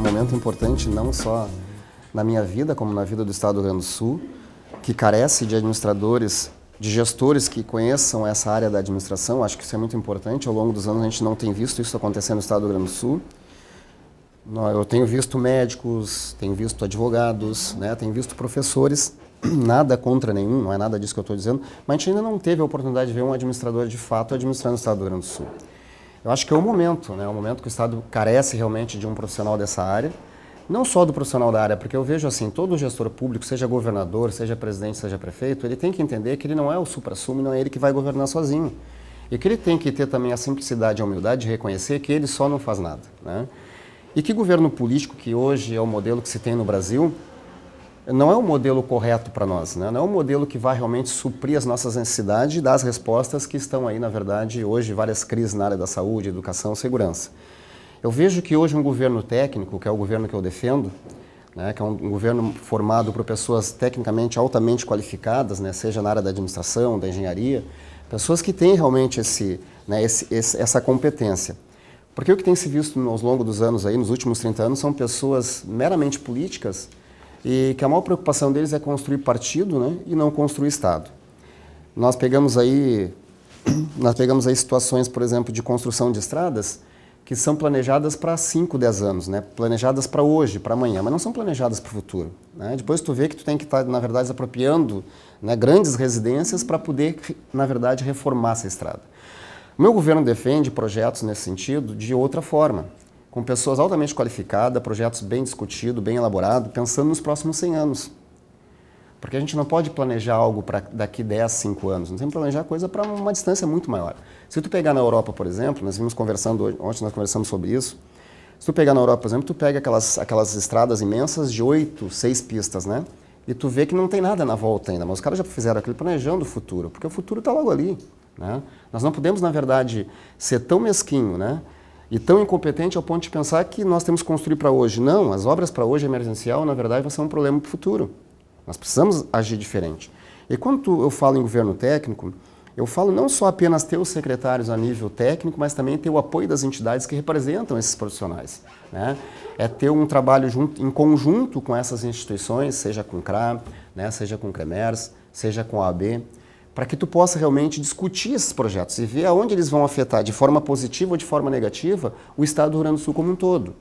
Momento importante não só na minha vida, como na vida do Estado do Rio Grande do Sul, que carece de administradores, de gestores que conheçam essa área da administração. Acho que isso é muito importante. Ao longo dos anos a gente não tem visto isso acontecer no Estado do Rio Grande do Sul. Eu tenho visto médicos, tenho visto advogados, né, tenho visto professores, nada contra nenhum, não é nada disso que eu estou dizendo, mas a gente ainda não teve a oportunidade de ver um administrador de fato administrando o Estado do Rio Grande do Sul. Eu acho que é o momento, né? O momento que o Estado carece realmente de um profissional dessa área, não só do profissional da área, porque eu vejo assim, todo gestor público, seja governador, seja presidente, seja prefeito, ele tem que entender que ele não é o supra-sumo, não é ele que vai governar sozinho. E que ele tem que ter também a simplicidade e a humildade de reconhecer que ele só não faz nada, né? E que governo político, que hoje é o modelo que se tem no Brasil, não é o modelo correto para nós, né? Não é o modelo que vai realmente suprir as nossas necessidades e dar as respostas que estão aí, na verdade, hoje, várias crises na área da saúde, educação, segurança. Eu vejo que hoje um governo técnico, que é o governo que eu defendo, né, que é um governo formado por pessoas tecnicamente altamente qualificadas, né, seja na área da administração, da engenharia, pessoas que têm realmente essa competência. Porque o que tem se visto ao longo dos anos, aí, nos últimos 30 anos, são pessoas meramente políticas, e que a maior preocupação deles é construir partido, né, e não construir Estado. Nós pegamos aí situações, por exemplo, de construção de estradas que são planejadas para 5, 10 anos, né, planejadas para hoje, para amanhã, mas não são planejadas para o futuro, né. Depois tu vê que tu tem que estar, na verdade, apropriando, né, grandes residências para poder, na verdade, reformar essa estrada. O meu governo defende projetos nesse sentido de outra forma, com pessoas altamente qualificadas, projetos bem discutidos, bem elaborados, pensando nos próximos 100 anos. Porque a gente não pode planejar algo para daqui 10, 5 anos, nós temos que planejar coisa para uma distância muito maior. Se tu pegar na Europa, por exemplo, nós vimos conversando hoje, ontem nós conversamos sobre isso, se tu pegar na Europa, por exemplo, tu pega aquelas estradas imensas de 8, 6 pistas, né? E tu vê que não tem nada na volta ainda, mas os caras já fizeram aquilo planejando o futuro, porque o futuro está logo ali, né? Nós não podemos, na verdade, ser tão mesquinho, né, e tão incompetente ao ponto de pensar que nós temos que construir para hoje. Não, as obras para hoje emergencial, na verdade, vão ser um problema para o futuro. Nós precisamos agir diferente. E quando eu falo em governo técnico, eu falo não só apenas ter os secretários a nível técnico, mas também ter o apoio das entidades que representam esses profissionais, né? É ter um trabalho em conjunto com essas instituições, seja com o CRA, né, seja com o CREMERS, seja com a OAB, para que tu possa realmente discutir esses projetos e ver aonde eles vão afetar, de forma positiva ou de forma negativa, o Estado do Rio Grande do Sul como um todo.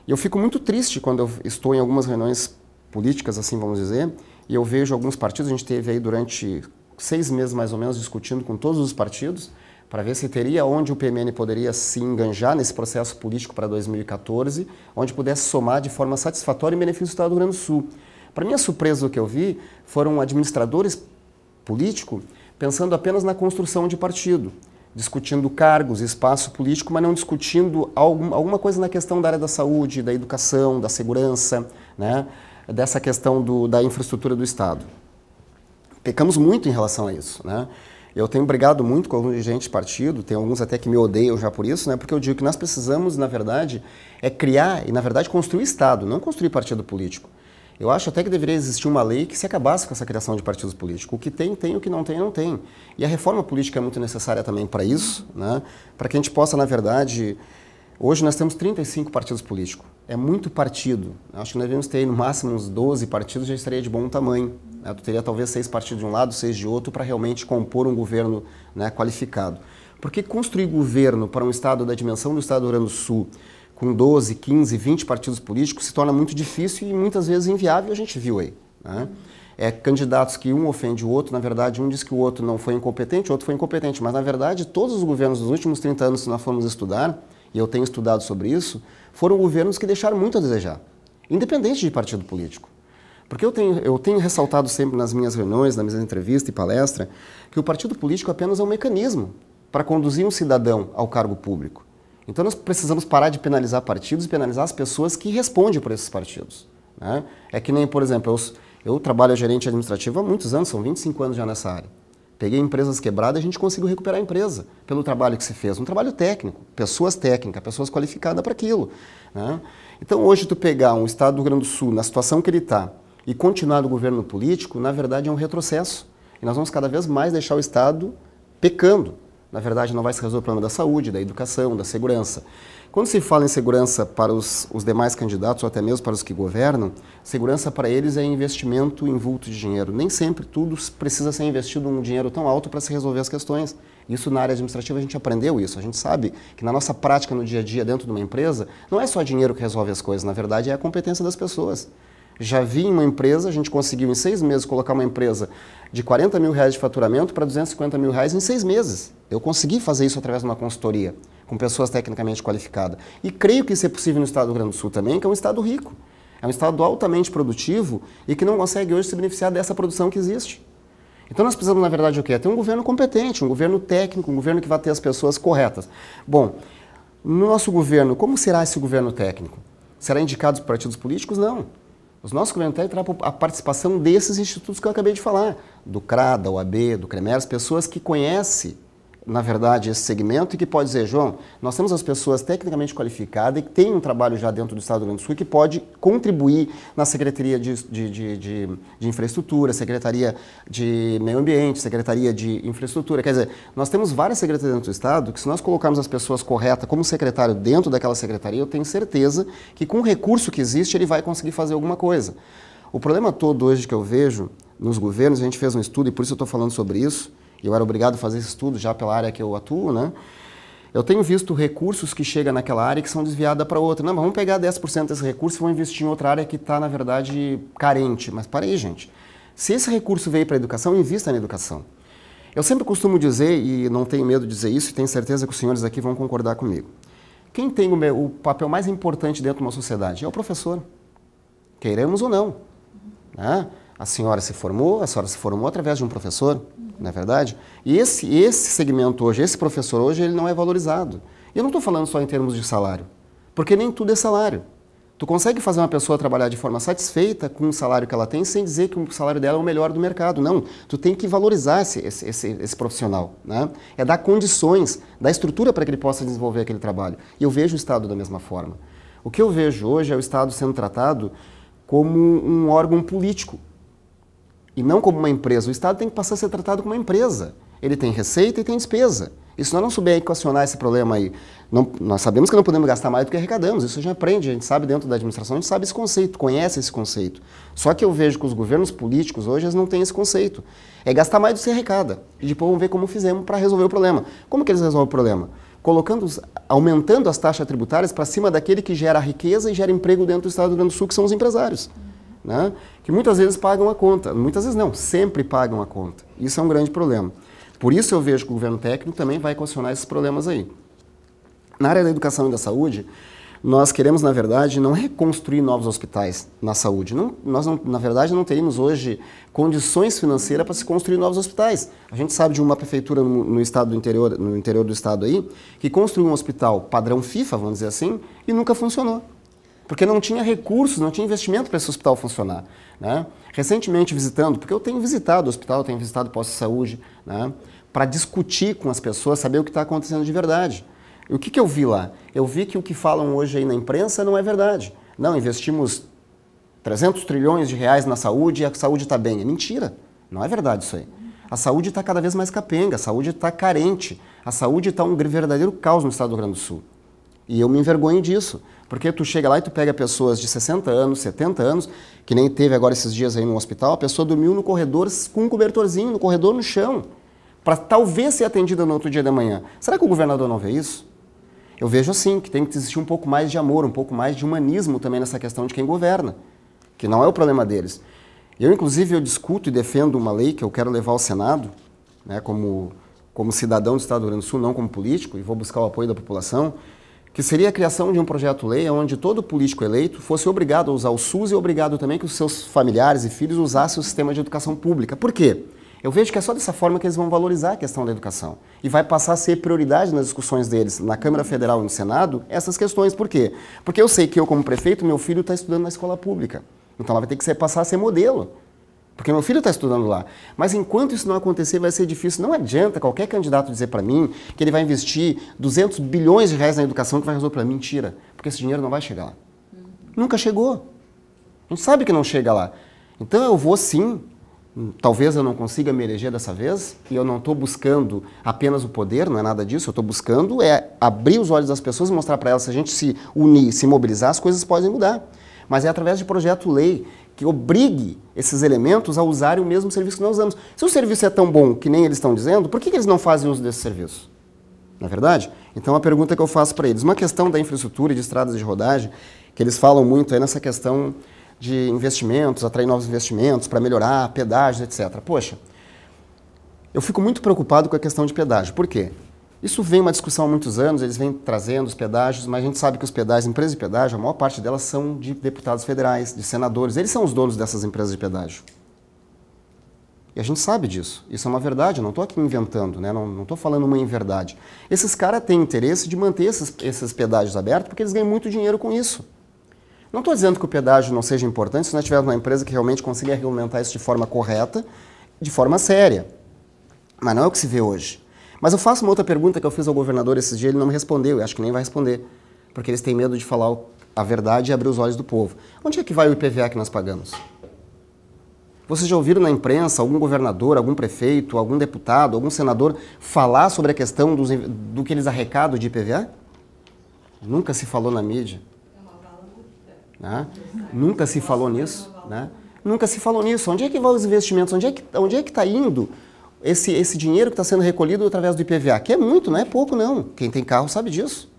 E eu fico muito triste quando eu estou em algumas reuniões políticas, assim vamos dizer, e eu vejo alguns partidos, a gente teve aí durante 6 meses mais ou menos discutindo com todos os partidos, para ver se teria onde o PMN poderia se enganjar nesse processo político para 2014, onde pudesse somar de forma satisfatória em benefício do Estado do Rio Grande do Sul. Para minha surpresa, o que eu vi foram administradores político pensando apenas na construção de partido, discutindo cargos, espaço político, mas não discutindo alguma coisa na questão da área da saúde, da educação, da segurança, né, dessa questão da infraestrutura do Estado. Pecamos muito em relação a isso, né? Eu tenho brigado muito com alguns dirigentes de partido, tem alguns até que me odeiam já por isso, né? Porque eu digo que nós precisamos, na verdade, criar e, na verdade, construir Estado, não construir partido político. Eu acho até que deveria existir uma lei que se acabasse com essa criação de partidos políticos. O que tem, tem, o que não tem, não tem. E a reforma política é muito necessária também para isso, né? Para que a gente possa, na verdade... Hoje nós temos 35 partidos políticos. É muito partido. Acho que nós devemos ter no máximo uns 12 partidos, já estaria de bom tamanho, né? Tu teria talvez 6 partidos de um lado, 6 de outro, para realmente compor um governo, né, qualificado. Porque construir governo para um Estado da dimensão do Estado do Rio Grande do Sul, com 12, 15, 20 partidos políticos se torna muito difícil e muitas vezes inviável, a gente viu aí, né? Candidatos que um ofende o outro, na verdade um diz que o outro não foi incompetente, o outro foi incompetente, mas na verdade todos os governos dos últimos 30 anos, se nós formos estudar, e eu tenho estudado sobre isso, foram governos que deixaram muito a desejar, independente de partido político. Porque eu tenho ressaltado sempre nas minhas reuniões, nas minhas entrevistas e palestras, que o partido político apenas é um mecanismo para conduzir um cidadão ao cargo público. Então nós precisamos parar de penalizar partidos e penalizar as pessoas que respondem por esses partidos, né? É que nem, por exemplo, eu trabalho gerente administrativo há muitos anos, são 25 anos já nessa área. Peguei empresas quebradas e a gente conseguiu recuperar a empresa pelo trabalho que se fez. Um trabalho técnico, pessoas técnicas, pessoas qualificadas para aquilo, né? Então hoje tu pegar um estado do Rio Grande do Sul na situação que ele está e continuar no governo político, na verdade é um retrocesso. E nós vamos cada vez mais deixar o estado pecando. Na verdade não vai se resolver o problema da saúde, da educação, da segurança. Quando se fala em segurança para os demais candidatos, ou até mesmo para os que governam, segurança para eles é investimento em vulto de dinheiro. Nem sempre tudo precisa ser investido um dinheiro tão alto para se resolver as questões. Isso na área administrativa a gente aprendeu isso. A gente sabe que na nossa prática no dia a dia dentro de uma empresa, não é só dinheiro que resolve as coisas, na verdade é a competência das pessoas. Já vi em uma empresa, a gente conseguiu em 6 meses colocar uma empresa de 40 mil reais de faturamento para 250 mil reais em 6 meses. Eu consegui fazer isso através de uma consultoria, com pessoas tecnicamente qualificadas. E creio que isso é possível no estado do Rio Grande do Sul também, que é um estado rico. É um estado altamente produtivo e que não consegue hoje se beneficiar dessa produção que existe. Então nós precisamos, na verdade, o quê? Ter um governo competente, um governo técnico, um governo que vai ter as pessoas corretas. Bom, no nosso governo, como será esse governo técnico? Será indicado por partidos políticos? Não. Os nossos governos técnicos terão a participação desses institutos que eu acabei de falar, do CRA, da OAB, do CREMERS, pessoas que conhecem, na verdade, esse segmento e que pode dizer, João, nós temos as pessoas tecnicamente qualificadas e que têm um trabalho já dentro do Estado do Rio Grande do Sul que pode contribuir na Secretaria de Infraestrutura, Secretaria de Meio Ambiente, Secretaria de Infraestrutura. Quer dizer, nós temos várias secretarias dentro do Estado que se nós colocarmos as pessoas corretas como secretário dentro daquela secretaria, eu tenho certeza que com o recurso que existe ele vai conseguir fazer alguma coisa. O problema todo hoje que eu vejo nos governos, a gente fez um estudo e por isso eu estou falando sobre isso, e eu era obrigado a fazer esse estudo já pela área que eu atuo, né? Eu tenho visto recursos que chegam naquela área que são desviados para outra. Não, mas vamos pegar 10% desse recurso e vamos investir em outra área que está, na verdade, carente. Mas para aí, gente. Se esse recurso veio para a educação, invista na educação. Eu sempre costumo dizer, e não tenho medo de dizer isso, e tenho certeza que os senhores aqui vão concordar comigo. Quem tem o papel mais importante dentro de uma sociedade é o professor. Queiramos ou não, né? A senhora se formou através de um professor, não é verdade? E esse segmento hoje, esse professor hoje, ele não é valorizado. E eu não estou falando só em termos de salário, porque nem tudo é salário. Tu consegue fazer uma pessoa trabalhar de forma satisfeita com o salário que ela tem, sem dizer que o salário dela é o melhor do mercado. Não, tu tem que valorizar esse profissional, né? É dar condições, dar estrutura para que ele possa desenvolver aquele trabalho. E eu vejo o Estado da mesma forma. O que eu vejo hoje é o Estado sendo tratado como um órgão político, e não como uma empresa. O Estado tem que passar a ser tratado como uma empresa. Ele tem receita e tem despesa. E se nós não soubermos equacionar esse problema aí, nós sabemos que não podemos gastar mais do que arrecadamos. Isso a gente aprende, a gente sabe dentro da administração, a gente sabe esse conceito, conhece esse conceito. Só que eu vejo que os governos políticos hoje eles não têm esse conceito. É gastar mais do que se arrecada. E depois vamos ver como fizemos para resolver o problema. Como que eles resolvem o problema? Aumentando as taxas tributárias para cima daquele que gera riqueza e gera emprego dentro do Estado do Rio Grande do Sul, que são os empresários. Né? Que muitas vezes pagam a conta, muitas vezes não, sempre pagam a conta. Isso é um grande problema. Por isso eu vejo que o governo técnico também vai equacionar esses problemas aí. Na área da educação e da saúde, nós queremos, na verdade, não reconstruir novos hospitais na saúde. Nós, na verdade, não teríamos hoje condições financeiras para se construir novos hospitais. A gente sabe de uma prefeitura no estado do interior, no interior do estado aí, que construiu um hospital padrão FIFA, vamos dizer assim, e nunca funcionou. Porque não tinha recursos, não tinha investimento para esse hospital funcionar, né? Recentemente visitando, porque eu tenho visitado o hospital, tenho visitado o posto de saúde, né? Para discutir com as pessoas, saber o que está acontecendo de verdade. E o que eu vi lá? Eu vi que o que falam hoje aí na imprensa não é verdade. Não, investimos 300 trilhões de reais na saúde e a saúde está bem. É mentira, não é verdade isso aí. A saúde está cada vez mais capenga, a saúde está carente, a saúde está um verdadeiro caos no estado do Rio Grande do Sul. E eu me envergonho disso, porque tu chega lá e tu pega pessoas de 60 anos, 70 anos, que nem teve agora esses dias aí no hospital, a pessoa dormiu no corredor com um cobertorzinho, no corredor no chão, para talvez ser atendida no outro dia da manhã. Será que o governador não vê isso? Eu vejo assim, que tem que existir um pouco mais de amor, um pouco mais de humanismo também nessa questão de quem governa, que não é o problema deles. Inclusive, eu discuto e defendo uma lei que eu quero levar ao Senado, né, como cidadão do Estado do Rio Grande do Sul, não como político, e vou buscar o apoio da população, que seria a criação de um projeto-lei onde todo político eleito fosse obrigado a usar o SUS e obrigado também que os seus familiares e filhos usassem o sistema de educação pública. Por quê? Eu vejo que é só dessa forma que eles vão valorizar a questão da educação. E vai passar a ser prioridade nas discussões deles na Câmara Federal e no Senado essas questões. Por quê? Porque eu sei que eu, como prefeito, meu filho está estudando na escola pública. Então ela vai ter que passar a ser modelo. Porque meu filho está estudando lá. Mas enquanto isso não acontecer, vai ser difícil. Não adianta qualquer candidato dizer para mim que ele vai investir 200 bilhões de reais na educação que vai resolver para mim. Mentira. Porque esse dinheiro não vai chegar lá. Nunca chegou. A gente sabe que não chega lá. Então eu vou sim. Talvez eu não consiga me eleger dessa vez, e eu não estou buscando apenas o poder, não é nada disso, eu estou buscando abrir os olhos das pessoas e mostrar para elas, se a gente se unir, se mobilizar, as coisas podem mudar. Mas é através de projeto-lei que obrigue esses elementos a usarem o mesmo serviço que nós usamos. Se o serviço é tão bom que nem eles estão dizendo, por que eles não fazem uso desse serviço? Não é verdade? Então a pergunta que eu faço para eles, uma questão da infraestrutura e de estradas de rodagem, que eles falam muito aí nessa questão de investimentos, atrair novos investimentos para melhorar pedágios, etc. Poxa, eu fico muito preocupado com a questão de pedágio. Por quê? Isso vem uma discussão há muitos anos, eles vêm trazendo os pedágios, mas a gente sabe que os pedágios, empresas de pedágio, a maior parte delas são de deputados federais, de senadores. Eles são os donos dessas empresas de pedágio. E a gente sabe disso. Isso é uma verdade, eu não estou aqui inventando, né? Não estou falando uma inverdade. Esses caras têm interesse de manter esses pedágios abertos porque eles ganham muito dinheiro com isso. Não estou dizendo que o pedágio não seja importante se nós tivermos uma empresa que realmente consiga regulamentar isso de forma correta, de forma séria. Mas não é o que se vê hoje. Mas eu faço uma outra pergunta que eu fiz ao governador esses dias, ele não me respondeu, eu acho que nem vai responder. Porque eles têm medo de falar a verdade e abrir os olhos do povo. Onde é que vai o IPVA que nós pagamos? Vocês já ouviram na imprensa algum governador, algum prefeito, algum deputado, algum senador falar sobre a questão do que eles arrecadam de IPVA? Nunca se falou na mídia. Né? Nunca se falou nisso. Né? Nunca se falou nisso. Onde é que vão os investimentos? Onde é que está indo esse dinheiro que está sendo recolhido através do IPVA? Que é muito, não é pouco não. Quem tem carro sabe disso.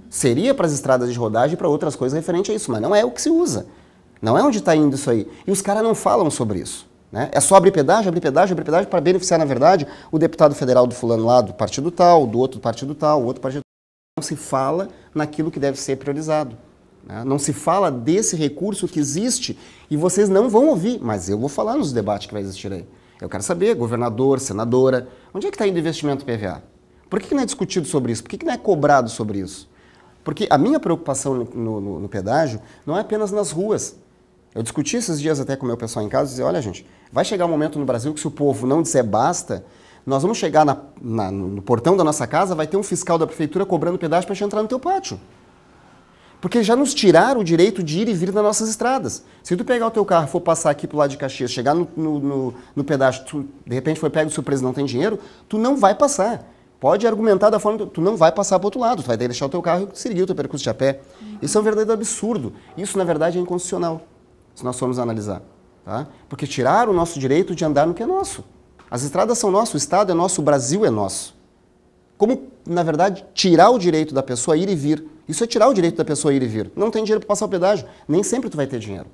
Seria para as estradas de rodagem e para outras coisas referente a isso, mas não é o que se usa. Não é onde está indo isso aí. E os caras não falam sobre isso. Né? É só abrir pedágio para beneficiar, na verdade, o deputado federal do fulano lá do partido tal, do outro partido tal, o outro partido tal. Não se fala naquilo que deve ser priorizado. Né? Não se fala desse recurso que existe e vocês não vão ouvir, mas eu vou falar nos debates que vai existir aí. Eu quero saber, governador, senadora, onde é que está indo o investimento do IPVA? Por que não é discutido sobre isso? Por que não é cobrado sobre isso? Porque a minha preocupação no pedágio não é apenas nas ruas. Eu discuti esses dias até com o meu pessoal em casa e dizer, olha gente, vai chegar um momento no Brasil que se o povo não disser basta, nós vamos chegar no portão da nossa casa, vai ter um fiscal da prefeitura cobrando pedágio para a gente entrar no teu pátio. Porque já nos tiraram o direito de ir e vir nas nossas estradas. Se tu pegar o teu carro e for passar aqui pro lado de Caxias, chegar no pedágio, tu, de repente foi pego de surpresa e não tem dinheiro, tu não vai passar. Pode argumentar da forma que tu não vai passar para o outro lado, tu vai ter que deixar o teu carro e seguir o teu percurso de a pé. Isso é um verdadeiro absurdo. Isso, na verdade, é inconstitucional, se nós formos analisar. Tá? Porque tiraram o nosso direito de andar no que é nosso. As estradas são nossas, o Estado é nosso, o Brasil é nosso. Como, na verdade, tirar o direito da pessoa ir e vir. Isso é tirar o direito da pessoa ir e vir. Não tem dinheiro para passar o pedágio. Nem sempre tu vai ter dinheiro.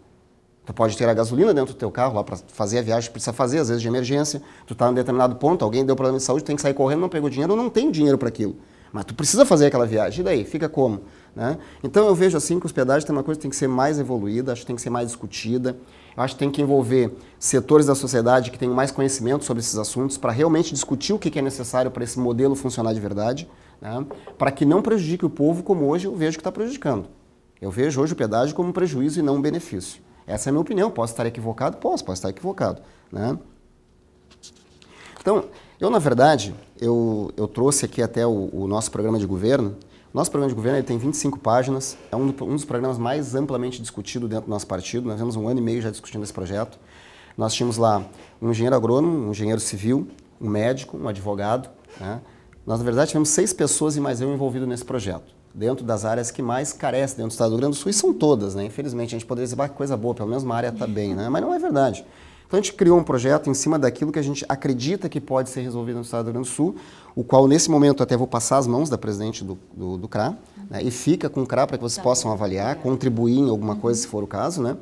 Tu pode ter a gasolina dentro do teu carro lá para fazer a viagem que precisa fazer, às vezes de emergência. Tu está em um determinado ponto, alguém deu problema de saúde, tem que sair correndo, não pegou dinheiro, não tem dinheiro para aquilo. Mas tu precisa fazer aquela viagem. E daí? Fica como? Né? Então eu vejo assim que os pedágios tem uma coisa que tem que ser mais evoluída, acho que tem que ser mais discutida. Eu acho que tem que envolver setores da sociedade que tenham mais conhecimento sobre esses assuntos para realmente discutir o que é necessário para esse modelo funcionar de verdade, né? Para que não prejudique o povo como hoje eu vejo que está prejudicando. Eu vejo hoje o pedágio como um prejuízo e não um benefício. Essa é a minha opinião. Posso estar equivocado? Posso estar equivocado. Né? Então, eu na verdade, eu trouxe aqui até o nosso programa de governo. O nosso programa de governo ele tem 25 páginas, é um dos programas mais amplamente discutido dentro do nosso partido. Nós temos 1 ano e meio já discutindo esse projeto. Nós tínhamos lá um engenheiro agrônomo, um engenheiro civil, um médico, um advogado. Né? Nós, na verdade, tivemos 6 pessoas e mais eu envolvido nesse projeto, dentro das áreas que mais carecem dentro do Estado do Rio Grande do Sul, e são todas, né? Infelizmente, a gente poderia dizer, que coisa boa, pelo menos uma área está bem, né? Mas não é verdade. Então a gente criou um projeto em cima daquilo que a gente acredita que pode ser resolvido no estado do Rio Grande do Sul, o qual nesse momento até vou passar as mãos da presidente do CRA, né, e fica com o CRA para que vocês possam avaliar, contribuir em alguma coisa se for o caso, né?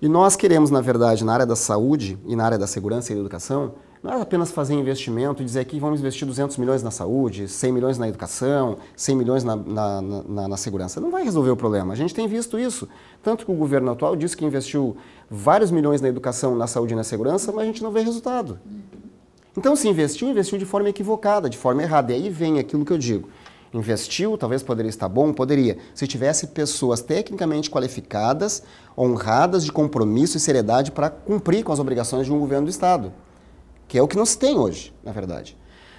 E nós queremos, na verdade, na área da saúde e na área da segurança e da educação, não é apenas fazer investimento e dizer que vamos investir 200 milhões na saúde, 100 milhões na educação, 100 milhões na segurança. Não vai resolver o problema. A gente tem visto isso. Tanto que o governo atual disse que investiu vários milhões na educação, na saúde e na segurança, mas a gente não vê resultado. Então, se investiu de forma equivocada, de forma errada. E aí vem aquilo que eu digo. Investiu, talvez poderia estar bom, poderia, se tivesse pessoas tecnicamente qualificadas, honradas, de compromisso e seriedade para cumprir com as obrigações de um governo do Estado, que é o que não se tem hoje, na verdade.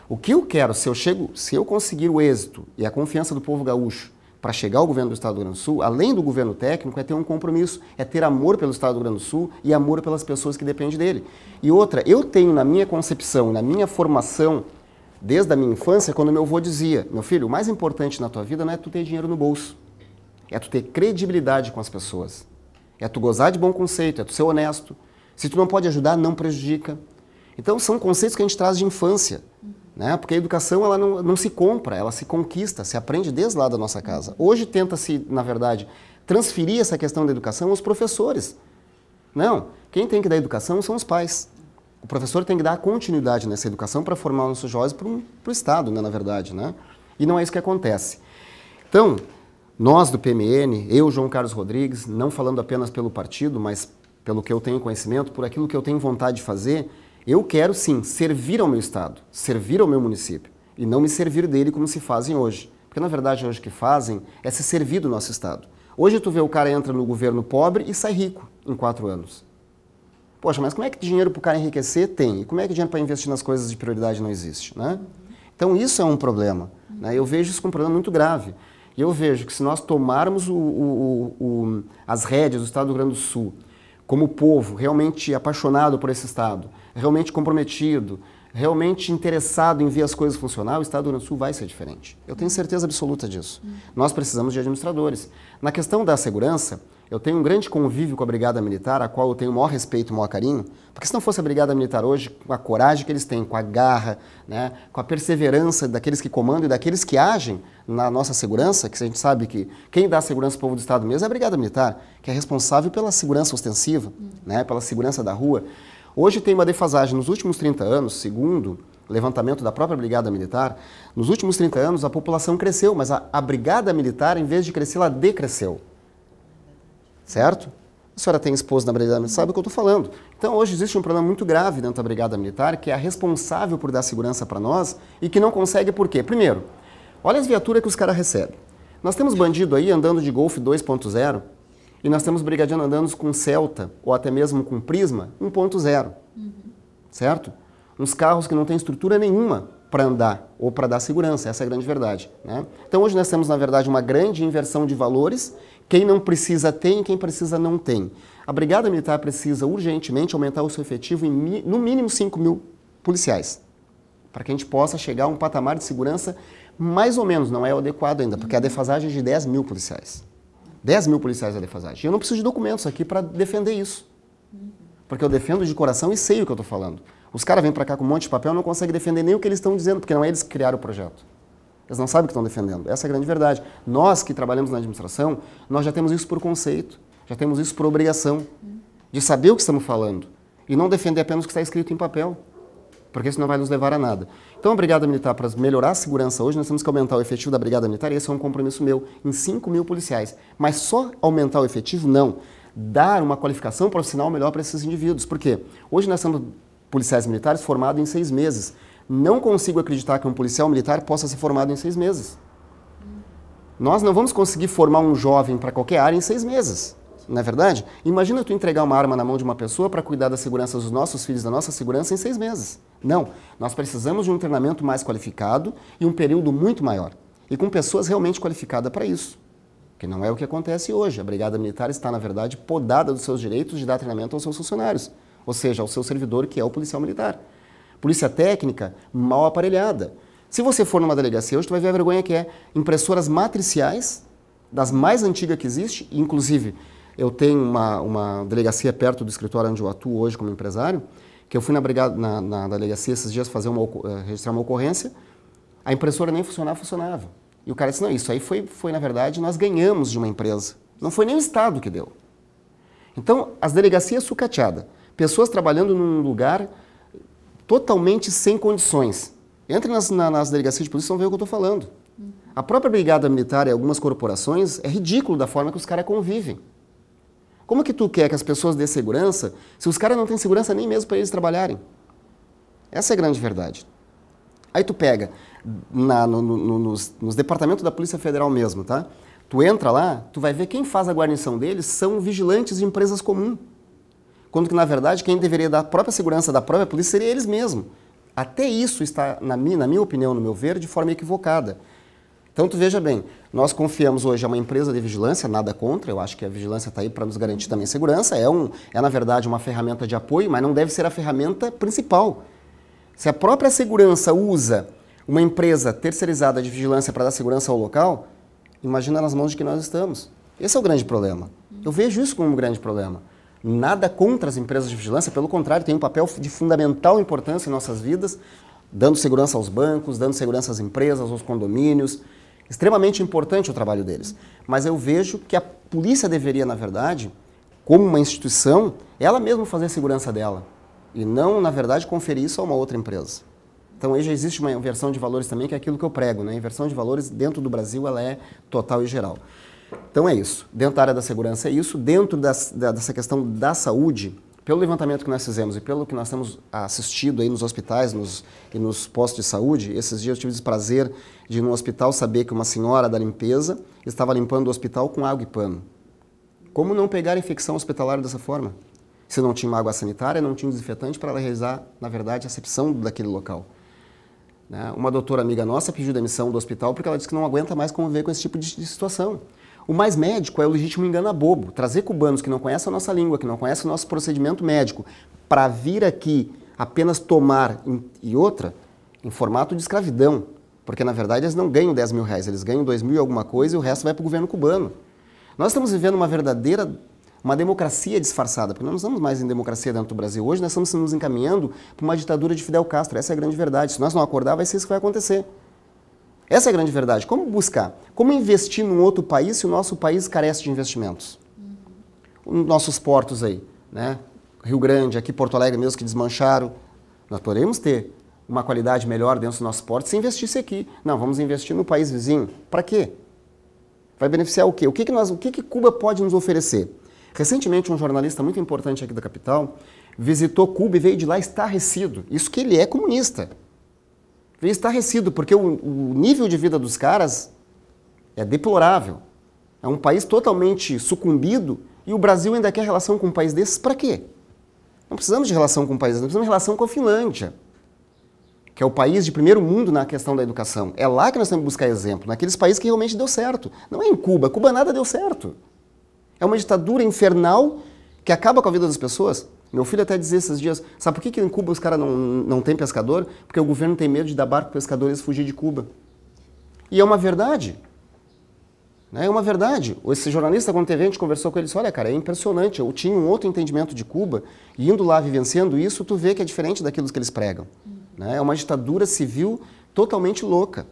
O que eu quero, se eu conseguir o êxito e a confiança do povo gaúcho para chegar ao governo do Estado do Rio Grande do Sul, além do governo técnico, é ter um compromisso, é ter amor pelo Estado do Rio Grande do Sul e amor pelas pessoas que dependem dele. E outra, eu tenho na minha concepção, na minha formação, desde a minha infância, quando meu avô dizia, meu filho, o mais importante na tua vida não é tu ter dinheiro no bolso, é tu ter credibilidade com as pessoas, é tu gozar de bom conceito, é tu ser honesto. Se tu não pode ajudar, não prejudica. Então são conceitos que a gente traz de infância, né? Porque a educação ela não se compra, ela se conquista, se aprende desde lá da nossa casa. Hoje tenta-se, na verdade, transferir essa questão da educação aos professores. Não, quem tem que dar educação são os pais. O professor tem que dar continuidade nessa educação para formar os nossos jovens para o Estado, né, na verdade, né? E não é isso que acontece. Então, nós do PMN, eu, João Carlos Rodrigues, não falando apenas pelo partido, mas pelo que eu tenho conhecimento, por aquilo que eu tenho vontade de fazer, eu quero sim servir ao meu Estado, servir ao meu município e não me servir dele como se fazem hoje. Porque na verdade hoje o que fazem é se servir do nosso Estado. Hoje tu vê o cara entra no governo pobre e sai rico em 4 anos. Poxa, mas como é que dinheiro para o cara enriquecer tem? E como é que dinheiro para investir nas coisas de prioridade não existe, né? Então isso é um problema, né? Eu vejo isso como um problema muito grave. E eu vejo que se nós tomarmos as rédeas do Estado do Rio Grande do Sul, como povo realmente apaixonado por esse Estado, realmente comprometido, realmente interessado em ver as coisas funcionar, o Estado do Rio Grande do Sul vai ser diferente. Eu tenho certeza absoluta disso. Nós precisamos de administradores. Na questão da segurança, eu tenho um grande convívio com a Brigada Militar, a qual eu tenho o maior respeito e o maior carinho, porque se não fosse a Brigada Militar hoje, com a coragem que eles têm, com a garra, né, com a perseverança daqueles que comandam e daqueles que agem na nossa segurança, que a gente sabe que quem dá segurança ao povo do Estado mesmo é a Brigada Militar, que é responsável pela segurança ostensiva, né, pela segurança da rua. Hoje tem uma defasagem nos últimos 30 anos, segundo o levantamento da própria Brigada Militar, nos últimos 30 anos a população cresceu, mas a Brigada Militar, em vez de crescer, ela decresceu. Certo? A senhora tem esposo na Brigada Militar, sabe o que eu estou falando. Então hoje existe um problema muito grave dentro da Brigada Militar, que é a responsável por dar segurança para nós e que não consegue por quê? Primeiro, olha as viaturas que os caras recebem. Nós temos bandido aí andando de Golf 2.0 e nós temos brigadiano andando com Celta ou até mesmo com Prisma 1.0. Certo? Uns carros que não têm estrutura nenhuma para andar ou para dar segurança, essa é a grande verdade, né? Então hoje nós temos, na verdade, uma grande inversão de valores. Quem não precisa tem, quem precisa não tem. A Brigada Militar precisa urgentemente aumentar o seu efetivo em no mínimo 5 mil policiais, para que a gente possa chegar a um patamar de segurança mais ou menos, não é o adequado ainda, porque a defasagem é de 10 mil policiais. 10 mil policiais é a defasagem. E eu não preciso de documentos aqui para defender isso, porque eu defendo de coração e sei o que eu estou falando. Os caras vêm para cá com um monte de papel e não conseguem defender nem o que eles estão dizendo, porque não é eles que criaram o projeto. Eles não sabem o que estão defendendo. Essa é a grande verdade. Nós que trabalhamos na administração, nós já temos isso por conceito, já temos isso por obrigação, de saber o que estamos falando e não defender apenas o que está escrito em papel, porque isso não vai nos levar a nada. Então a Brigada Militar, para melhorar a segurança hoje, nós temos que aumentar o efetivo da Brigada Militar, e esse é um compromisso meu, em 5 mil policiais. Mas só aumentar o efetivo, não. Dar uma qualificação profissional melhor para esses indivíduos. Por quê? Hoje nós temos policiais militares formados em 6 meses. Não consigo acreditar que um policial militar possa ser formado em 6 meses. Nós não vamos conseguir formar um jovem para qualquer área em 6 meses, não é verdade? Imagina tu entregar uma arma na mão de uma pessoa para cuidar da segurança dos nossos filhos, da nossa segurança em 6 meses. Não, nós precisamos de um treinamento mais qualificado e um período muito maior. E com pessoas realmente qualificadas para isso. Que não é o que acontece hoje. A Brigada Militar está, na verdade, podada dos seus direitos de dar treinamento aos seus funcionários. Ou seja, ao seu servidor, que é o policial militar. Polícia técnica, mal aparelhada. Se você for numa delegacia hoje, tu vai ver a vergonha que é impressoras matriciais, das mais antigas que existe, inclusive Eu tenho uma delegacia perto do escritório onde eu atuo hoje como empresário, que eu fui na delegacia esses dias fazer registrar uma ocorrência, a impressora nem funcionava. E o cara disse, não, isso aí foi na verdade, nós ganhamos de uma empresa. Não foi nem o Estado que deu. Então, as delegacias sucateadas, pessoas trabalhando num lugar totalmente sem condições. Entre nas delegacias de polícia e vão ver o que eu estou falando. A própria brigada militar e algumas corporações, é ridículo da forma que os caras convivem. Como que tu quer que as pessoas dêem segurança se os caras não têm segurança nem mesmo para eles trabalharem? Essa é a grande verdade. Aí tu pega nos departamentos da Polícia Federal mesmo, tá? Tu entra lá, tu vai ver quem faz a guarnição deles são vigilantes de empresas comuns. Quando que, na verdade, quem deveria dar a própria segurança da própria polícia seria eles mesmos. Até isso está, na minha opinião, no meu ver, de forma equivocada. Então, tu veja bem, nós confiamos hoje a uma empresa de vigilância, nada contra, eu acho que a vigilância está aí para nos garantir também segurança, na verdade, uma ferramenta de apoio, mas não deve ser a ferramenta principal. Se a própria segurança usa uma empresa terceirizada de vigilância para dar segurança ao local, imagina nas mãos de que nós estamos. Esse é o grande problema. Eu vejo isso como um grande problema. Nada contra as empresas de vigilância, pelo contrário, tem um papel de fundamental importância em nossas vidas, dando segurança aos bancos, dando segurança às empresas, aos condomínios. Extremamente importante o trabalho deles. Mas eu vejo que a polícia deveria, na verdade, como uma instituição, ela mesma fazer a segurança dela. E não, na verdade, conferir isso a uma outra empresa. Então, aí já existe uma inversão de valores também, que é aquilo que eu prego, né? A inversão de valores dentro do Brasil, ela é total e geral. Então, é isso. Dentro da área da segurança é isso. Dentro dessa questão da saúde, pelo levantamento que nós fizemos e pelo que nós temos assistido aí nos hospitais e nos postos de saúde, esses dias eu tive o prazer de ir no hospital saber que uma senhora da limpeza estava limpando o hospital com água e pano. Como não pegar infecção hospitalar dessa forma? Se não tinha uma água sanitária, não tinha um desinfetante para ela realizar, na verdade, a asepsia daquele local. Uma doutora amiga nossa pediu demissão do hospital porque ela disse que não aguenta mais conviver com esse tipo de situação. O mais médico é o legítimo engano a bobo. Trazer cubanos que não conhecem a nossa língua, que não conhecem o nosso procedimento médico, para vir aqui apenas tomar, e outra, em formato de escravidão. Porque, na verdade, eles não ganham 10 mil reais, eles ganham 2 mil e alguma coisa e o resto vai para o governo cubano. Nós estamos vivendo uma democracia disfarçada, porque nós não estamos mais em democracia dentro do Brasil. Hoje nós estamos nos encaminhando para uma ditadura de Fidel Castro. Essa é a grande verdade. Se nós não acordar, vai ser isso que vai acontecer. Essa é a grande verdade. Como buscar? Como investir num outro país se o nosso país carece de investimentos? Nossos portos aí, né? Rio Grande, aqui Porto Alegre mesmo, que desmancharam. Nós poderíamos ter uma qualidade melhor dentro dos nossos portos se investisse aqui. Não, vamos investir no país vizinho. Para quê? Vai beneficiar o quê? O que Cuba pode nos oferecer? Recentemente, um jornalista muito importante aqui da capital visitou Cuba e veio de lá estarrecido. Isso que ele é comunista. Veio estarrecido, porque o nível de vida dos caras é deplorável. É um país totalmente sucumbido e o Brasil ainda quer relação com um país desses para quê? Não precisamos de relação com um país desses, nós precisamos de relação com a Finlândia, que é o país de primeiro mundo na questão da educação. É lá que nós temos que buscar exemplo, naqueles países que realmente deu certo. Não é em Cuba. Cuba nada deu certo. É uma ditadura infernal que acaba com a vida das pessoas. Meu filho até dizia esses dias, sabe por que em Cuba os caras não têm pescador? Porque o governo tem medo de dar barco para pescadores fugir de Cuba. E é uma verdade. É uma verdade. Esse jornalista, quando teve, a gente conversou com ele e disse, olha, cara, é impressionante. Eu tinha um outro entendimento de Cuba e indo lá, vivenciando isso, tu vê que é diferente daquilo que eles pregam. É uma ditadura civil totalmente louca.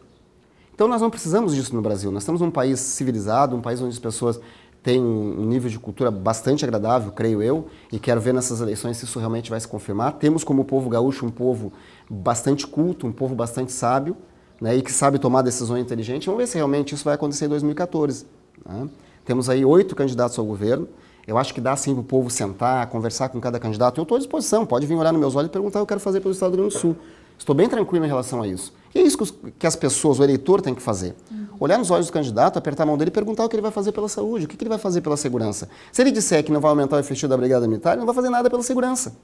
Então nós não precisamos disso no Brasil. Nós estamos num país civilizado, um país onde as pessoas têm um nível de cultura bastante agradável, creio eu, e quero ver nessas eleições se isso realmente vai se confirmar. Temos como povo gaúcho um povo bastante culto, um povo bastante sábio, né, e que sabe tomar decisões inteligentes. Vamos ver se realmente isso vai acontecer em 2014. Né? Temos aí 8 candidatos ao governo. Eu acho que dá sim para o povo sentar, conversar com cada candidato. Eu estou à disposição, pode vir olhar nos meus olhos e perguntar o que eu quero fazer pelo Estado do Rio Grande do Sul. Estou bem tranquilo em relação a isso. E é isso que as pessoas, o eleitor, tem que fazer. Olhar nos olhos do candidato, apertar a mão dele e perguntar o que ele vai fazer pela saúde, o que ele vai fazer pela segurança. Se ele disser que não vai aumentar o efetivo da Brigada Militar, ele não vai fazer nada pela segurança.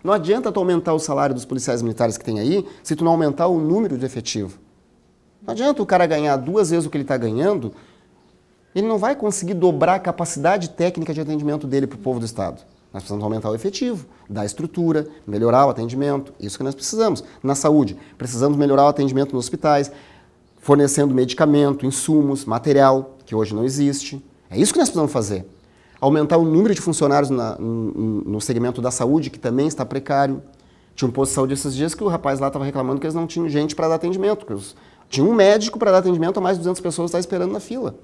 Não adianta tu aumentar o salário dos policiais militares que tem aí, se tu não aumentar o número de efetivo. Não adianta o cara ganhar 2 vezes o que ele está ganhando, ele não vai conseguir dobrar a capacidade técnica de atendimento dele para o povo do Estado. Nós precisamos aumentar o efetivo, dar a estrutura, melhorar o atendimento. Isso que nós precisamos. Na saúde, precisamos melhorar o atendimento nos hospitais, fornecendo medicamento, insumos, material, que hoje não existe. É isso que nós precisamos fazer. aumentar o número de funcionários no segmento da saúde, que também está precário. Tinha um posto de saúde esses dias que o rapaz lá estava reclamando que eles não tinham gente para dar atendimento. Tinha um médico para dar atendimento a mais de 200 pessoas que estavam esperando na fila.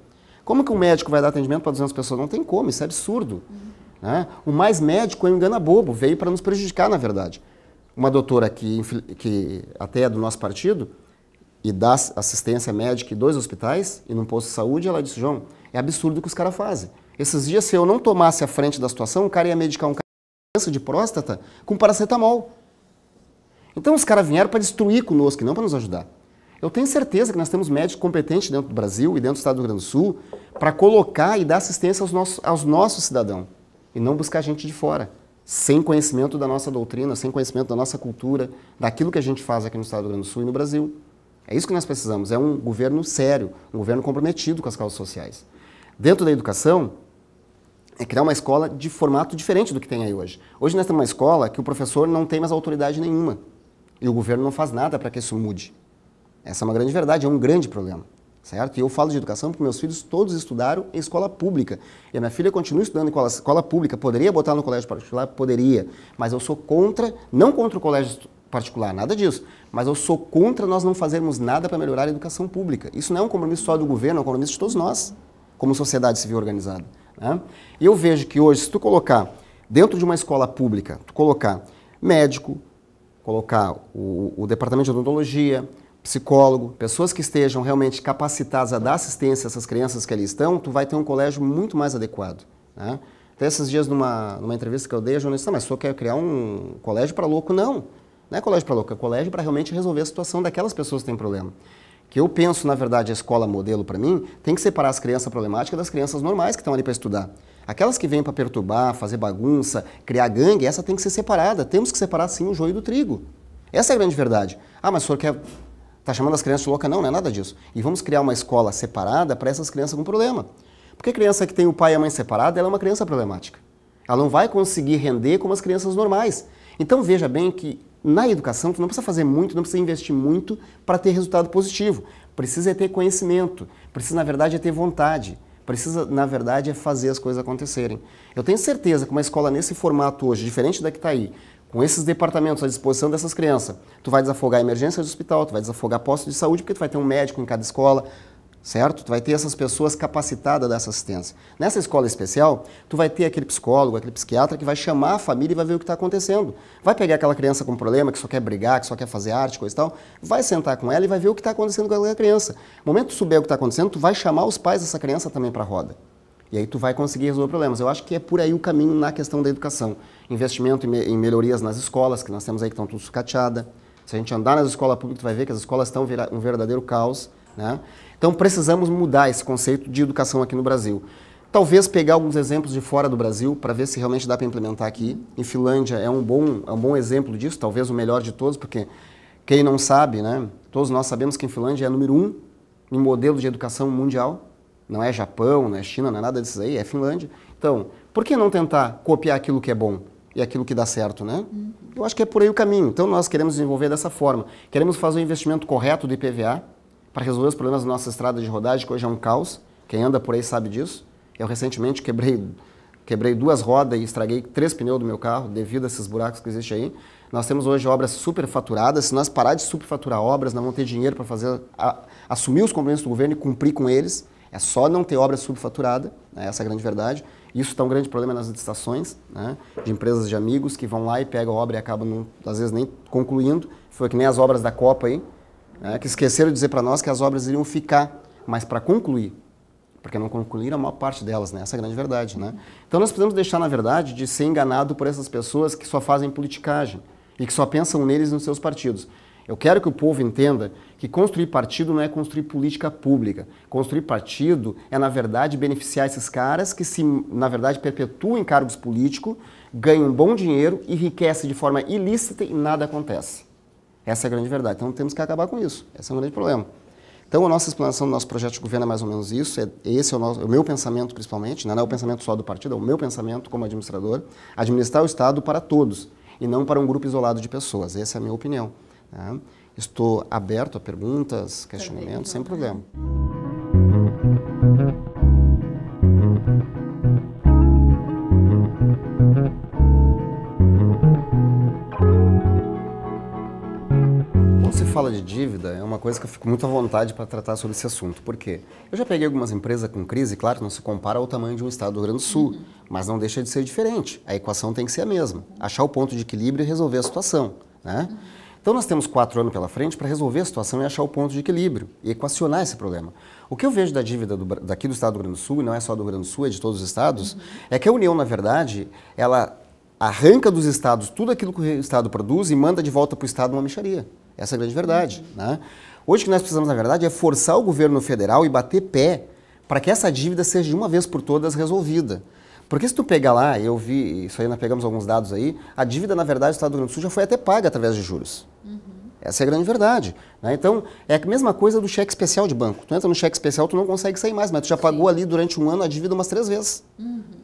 Como que um médico vai dar atendimento para 200 pessoas? Não tem como, isso é absurdo. Né? O mais médico é um engana bobo, veio para nos prejudicar, na verdade. Uma doutora que até é do nosso partido e dá assistência médica em 2 hospitais e num posto de saúde, ela disse, João, é absurdo o que os caras fazem. Esses dias, se eu não tomasse a frente da situação, o cara ia medicar um câncer de próstata com paracetamol. Então os caras vieram para destruir conosco e não para nos ajudar. Eu tenho certeza que nós temos médicos competentes dentro do Brasil e dentro do estado do Rio Grande do Sul para colocar e dar assistência aos nossos cidadãos e não buscar gente de fora, sem conhecimento da nossa doutrina, sem conhecimento da nossa cultura, daquilo que a gente faz aqui no estado do Rio Grande do Sul e no Brasil. É isso que nós precisamos, é um governo sério, um governo comprometido com as causas sociais. Dentro da educação, é criar uma escola de formato diferente do que tem aí hoje. Hoje nós temos uma escola que o professor não tem mais autoridade nenhuma e o governo não faz nada para que isso mude. Essa é uma grande verdade, é um grande problema, certo? E eu falo de educação porque meus filhos todos estudaram em escola pública. E a minha filha continua estudando em escola pública. Poderia botar no colégio particular? Poderia. Mas eu sou contra, não contra o colégio particular, nada disso. Mas eu sou contra nós não fazermos nada para melhorar a educação pública. Isso não é um compromisso só do governo, é um compromisso de todos nós, como sociedade civil organizada. Né? E eu vejo que hoje, se tu colocar dentro de uma escola pública, tu colocar médico, colocar o departamento de odontologia, psicólogo, pessoas que estejam realmente capacitadas a dar assistência a essas crianças que ali estão, tu vai ter um colégio muito mais adequado. Né? Até esses dias, numa entrevista que eu dei, a jornalista, mas o senhor quer criar um colégio para louco? Não, não é colégio para louco, é colégio para realmente resolver a situação daquelas pessoas que têm problema. Que eu penso, na verdade, a escola modelo para mim, tem que separar as crianças problemáticas das crianças normais que estão ali para estudar. Aquelas que vêm para perturbar, fazer bagunça, criar gangue, essa tem que ser separada. Temos que separar, sim, o joio do trigo. Essa é a grande verdade. Ah, mas o senhor quer... Está chamando as crianças de louca? Não, não é nada disso. E vamos criar uma escola separada para essas crianças com problema. Porque a criança que tem o pai e a mãe separados, ela é uma criança problemática. Ela não vai conseguir render como as crianças normais. Então veja bem que na educação tu não precisa fazer muito, não precisa investir muito para ter resultado positivo. Precisa ter conhecimento, precisa na verdade é ter vontade, precisa na verdade é fazer as coisas acontecerem. Eu tenho certeza que uma escola nesse formato hoje, diferente da que está aí, com esses departamentos à disposição dessas crianças, tu vai desafogar a emergência do hospital, tu vai desafogar postos de saúde, porque tu vai ter um médico em cada escola, certo? Tu vai ter essas pessoas capacitadas dessa assistência. Nessa escola especial, tu vai ter aquele psicólogo, aquele psiquiatra que vai chamar a família e vai ver o que está acontecendo. Vai pegar aquela criança com problema, que só quer brigar, que só quer fazer arte, coisa e tal, vai sentar com ela e vai ver o que está acontecendo com aquela criança. No momento que tu souber o que está acontecendo, tu vai chamar os pais dessa criança também para a roda. E aí tu vai conseguir resolver problemas. Eu acho que é por aí o caminho na questão da educação. Investimento em melhorias nas escolas, que nós temos aí que estão tudo sucateadas. Se a gente andar nas escolas públicas, tu vai ver que as escolas estão um verdadeiro caos. Né? Então precisamos mudar esse conceito de educação aqui no Brasil. Talvez pegar alguns exemplos de fora do Brasil para ver se realmente dá para implementar aqui. Em Finlândia é um bom exemplo disso, talvez o melhor de todos, porque quem não sabe, né? Todos nós sabemos que em Finlândia é número 1 em modelo de educação mundial. Não é Japão, não é China, não é nada desses aí, é Finlândia. Então, por que não tentar copiar aquilo que é bom e aquilo que dá certo, né? Eu acho que é por aí o caminho. Então, nós queremos desenvolver dessa forma. Queremos fazer o investimento correto do IPVA para resolver os problemas da nossa estrada de rodagem, que hoje é um caos. Quem anda por aí sabe disso. Eu recentemente quebrei 2 rodas e estraguei 3 pneus do meu carro devido a esses buracos que existem aí. Nós temos hoje obras superfaturadas. Se nós parar de superfaturar obras, nós vamos ter dinheiro para assumir os compromissos do governo e cumprir com eles. É só não ter obra subfaturada, né? Essa é a grande verdade. Isso está um grande problema nas licitações, né? De empresas de amigos que vão lá e pegam a obra e acabam, às vezes, nem concluindo. Foi que nem as obras da Copa aí, né? Que esqueceram de dizer para nós que as obras iriam ficar, mas para concluir, porque não concluíram a maior parte delas, né? Essa é a grande verdade, né? Então nós precisamos deixar, na verdade, de ser enganado por essas pessoas que só fazem politicagem e que só pensam neles e nos seus partidos. Eu quero que o povo entenda que construir partido não é construir política pública. Construir partido é, na verdade, beneficiar esses caras que, se, na verdade, perpetuam em cargos políticos, ganham bom dinheiro, enriquecem de forma ilícita e nada acontece. Essa é a grande verdade. Então, temos que acabar com isso. Esse é um grande problema. Então, a nossa explanação do nosso projeto de governo é mais ou menos isso. Esse é o meu pensamento, principalmente. Não é o pensamento só do partido, é o meu pensamento como administrador. Administrar o Estado para todos e não para um grupo isolado de pessoas. Essa é a minha opinião. Estou aberto a perguntas, questionamentos, sem problema. fala de dívida, é uma coisa que eu fico muito à vontade para tratar sobre esse assunto. Por quê? Eu já peguei algumas empresas com crise, claro que não se compara ao tamanho de um estado do Rio Grande do Sul, mas não deixa de ser diferente. A equação tem que ser a mesma. Achar o ponto de equilíbrio e resolver a situação, né? Então nós temos 4 anos pela frente para resolver a situação e achar o ponto de equilíbrio e equacionar esse problema. O que eu vejo da dívida daqui do estado do Rio Grande do Sul, e não é só do Rio Grande do Sul, é de todos os estados, é que a União, na verdade, ela arranca dos estados tudo aquilo que o estado produz e manda de volta para o estado uma mixaria. Essa é a grande verdade, né? Hoje o que nós precisamos, na verdade, é forçar o governo federal e bater pé para que essa dívida seja de uma vez por todas resolvida. Porque se tu pegar lá, eu vi, isso aí nós pegamos alguns dados aí, a dívida, na verdade, do estado do Rio Grande do Sul já foi até paga através de juros. Essa é a grande verdade, né? Então, é a mesma coisa do cheque especial de banco. Tu entra no cheque especial, tu não consegue sair mais, mas tu já pagou ali durante um ano a dívida umas 3 vezes.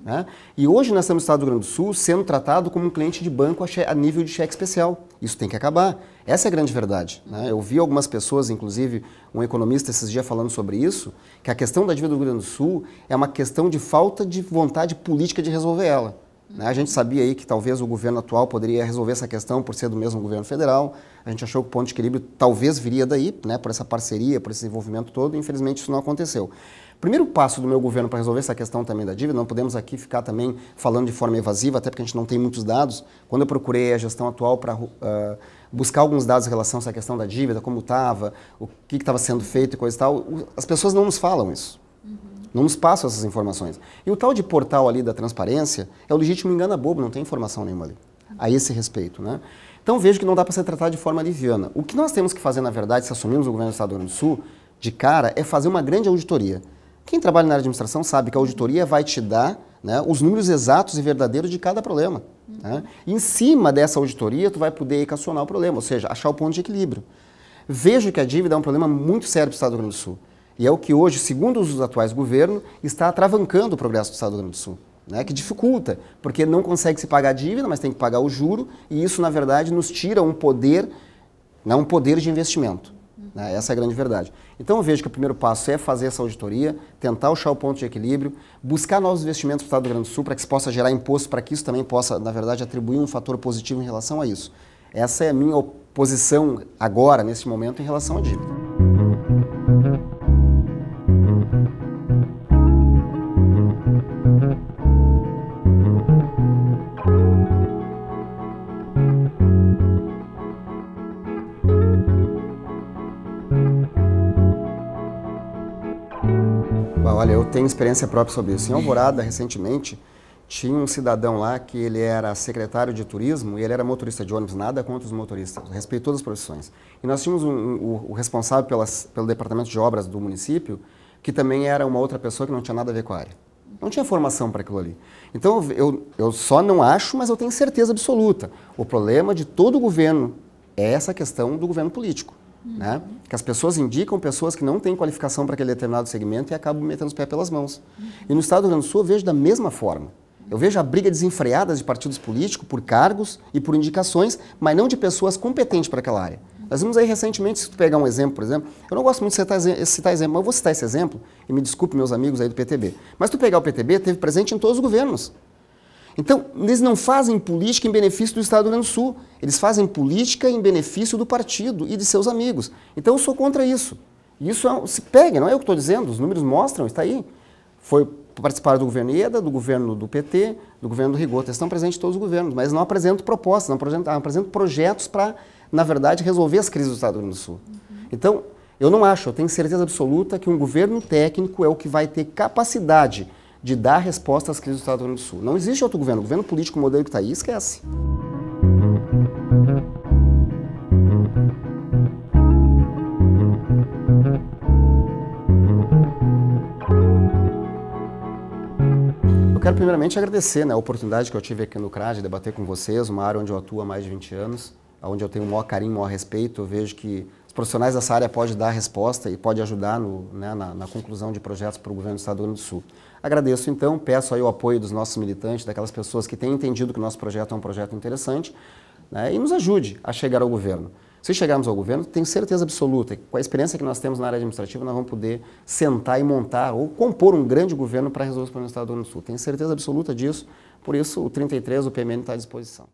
Né? E hoje nós estamos no estado do Rio Grande do Sul sendo tratado como um cliente de banco a nível de cheque especial. Isso tem que acabar. Essa é a grande verdade, né? Eu vi algumas pessoas, inclusive um economista esses dias falando sobre isso, que a questão da dívida do Rio Grande do Sul é uma questão de falta de vontade política de resolver ela. A gente sabia aí que talvez o governo atual poderia resolver essa questão por ser do mesmo governo federal. A gente achou que o ponto de equilíbrio talvez viria daí, né, por essa parceria, por esse desenvolvimento todo. Infelizmente isso não aconteceu. O primeiro passo do meu governo para resolver essa questão também da dívida, não podemos aqui ficar também falando de forma evasiva, até porque a gente não tem muitos dados. Quando eu procurei a gestão atual para buscar alguns dados em relação a essa questão da dívida, como estava, o que estava sendo feito e coisa e tal, as pessoas não nos falam isso. Não nos passam essas informações. E o tal de portal ali da transparência é o legítimo engano bobo, não tem informação nenhuma ali a esse respeito, né? Então vejo que não dá para ser tratado de forma liviana. O que nós temos que fazer, na verdade, se assumirmos o governo do estado do Rio Grande do Sul, de cara, é fazer uma grande auditoria. Quem trabalha na área de administração sabe que a auditoria vai te dar, né, os números exatos e verdadeiros de cada problema. Né? E em cima dessa auditoria, tu vai poder equacionar o problema, ou seja, achar o ponto de equilíbrio. Vejo que a dívida é um problema muito sério para o estado do Rio Grande do Sul. E é o que hoje, segundo os atuais governos, está atravancando o progresso do estado do Rio Grande do Sul, né? Que dificulta, porque não consegue se pagar a dívida, mas tem que pagar o juro, e isso, na verdade, nos tira um poder, né, um poder de investimento. Né? Essa é a grande verdade. Então eu vejo que o primeiro passo é fazer essa auditoria, tentar achar o ponto de equilíbrio, buscar novos investimentos para o estado do Rio Grande do Sul, para que se possa gerar imposto, para que isso também possa, na verdade, atribuir um fator positivo em relação a isso. Essa é a minha posição agora, nesse momento, em relação à dívida. Olha, eu tenho experiência própria sobre isso. Em Alvorada, recentemente, tinha um cidadão lá que ele era secretário de turismo e ele era motorista de ônibus, nada contra os motoristas, respeito todas as profissões. E nós tínhamos o responsável pelo departamento de obras do município, que também era uma outra pessoa que não tinha nada a ver com a área. Não tinha formação para aquilo ali. Então, eu só não acho, mas eu tenho certeza absoluta. O problema de todo o governo é essa questão do governo político. Né? Que as pessoas indicam pessoas que não têm qualificação para aquele determinado segmento e acabam metendo os pés pelas mãos. E no estado do Rio Grande do Sul eu vejo da mesma forma. Eu vejo a briga desenfreada de partidos políticos por cargos e por indicações, mas não de pessoas competentes para aquela área. Nós vimos aí recentemente, se tu pegar um exemplo, por exemplo, eu não gosto muito de citar exemplo, mas eu vou citar esse exemplo, e me desculpe meus amigos aí do PTB, mas tu pegar o PTB, teve presente em todos os governos. Então, eles não fazem política em benefício do estado do Rio Grande do Sul, eles fazem política em benefício do partido e de seus amigos. Então, eu sou contra isso. Isso se pega, não é eu que estou dizendo, os números mostram, está aí. Participaram do governo IEDA, do governo do PT, do governo do Rigota, estão presentes em todos os governos, mas não apresentam propostas, não apresentam projetos para, na verdade, resolver as crises do estado do Rio Grande do Sul. Então, eu não acho, eu tenho certeza absoluta que um governo técnico é o que vai ter capacidade de dar resposta às crises do estado do Rio Grande do Sul. Não existe outro governo. O governo político, o modelo que está aí, esquece. Eu quero primeiramente agradecer, né, a oportunidade que eu tive aqui no CRA de debater com vocês, uma área onde eu atuo há mais de 20 anos, onde eu tenho o maior carinho, o maior respeito. Eu vejo que os profissionais dessa área podem dar resposta e podem ajudar na conclusão de projetos para o governo do estado do Rio Grande do Sul. Agradeço então, peço aí o apoio dos nossos militantes, daquelas pessoas que têm entendido que o nosso projeto é um projeto interessante, né, e nos ajude a chegar ao governo. Se chegarmos ao governo, tenho certeza absoluta que com a experiência que nós temos na área administrativa, nós vamos poder sentar e montar ou compor um grande governo para resolver os problemas do estado do Rio Grande do Sul. Tenho certeza absoluta disso, por isso o 33, o PMN está à disposição.